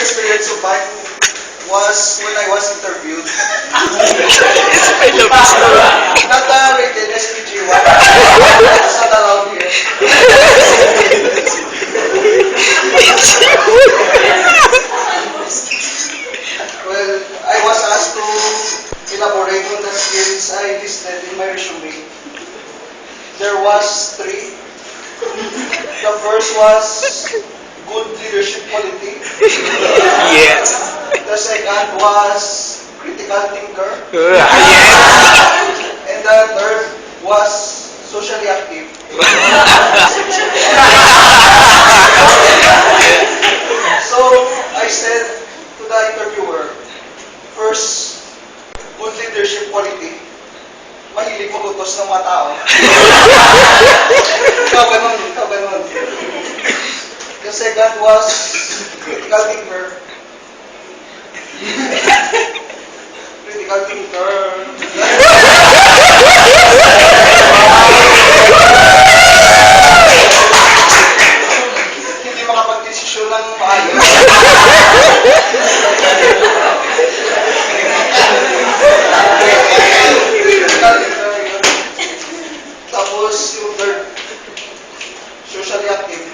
experience of mine was when I was interviewed. Not rated SPG1. It's not allowed here. Well, I was asked to elaborate on the skills I listed in my resume. There was 3. The first was good leadership quality. Yes. The second was critical thinker. Yes. And the third was socially active. So I said to the interviewer, first, good leadership quality. Mahilig mag-utos ng mga tao. Ikaw ganun. The second was critical thinker. Critical thinker. Hindi makapag-desisyon ng maayos. Tapos yung third, socially active.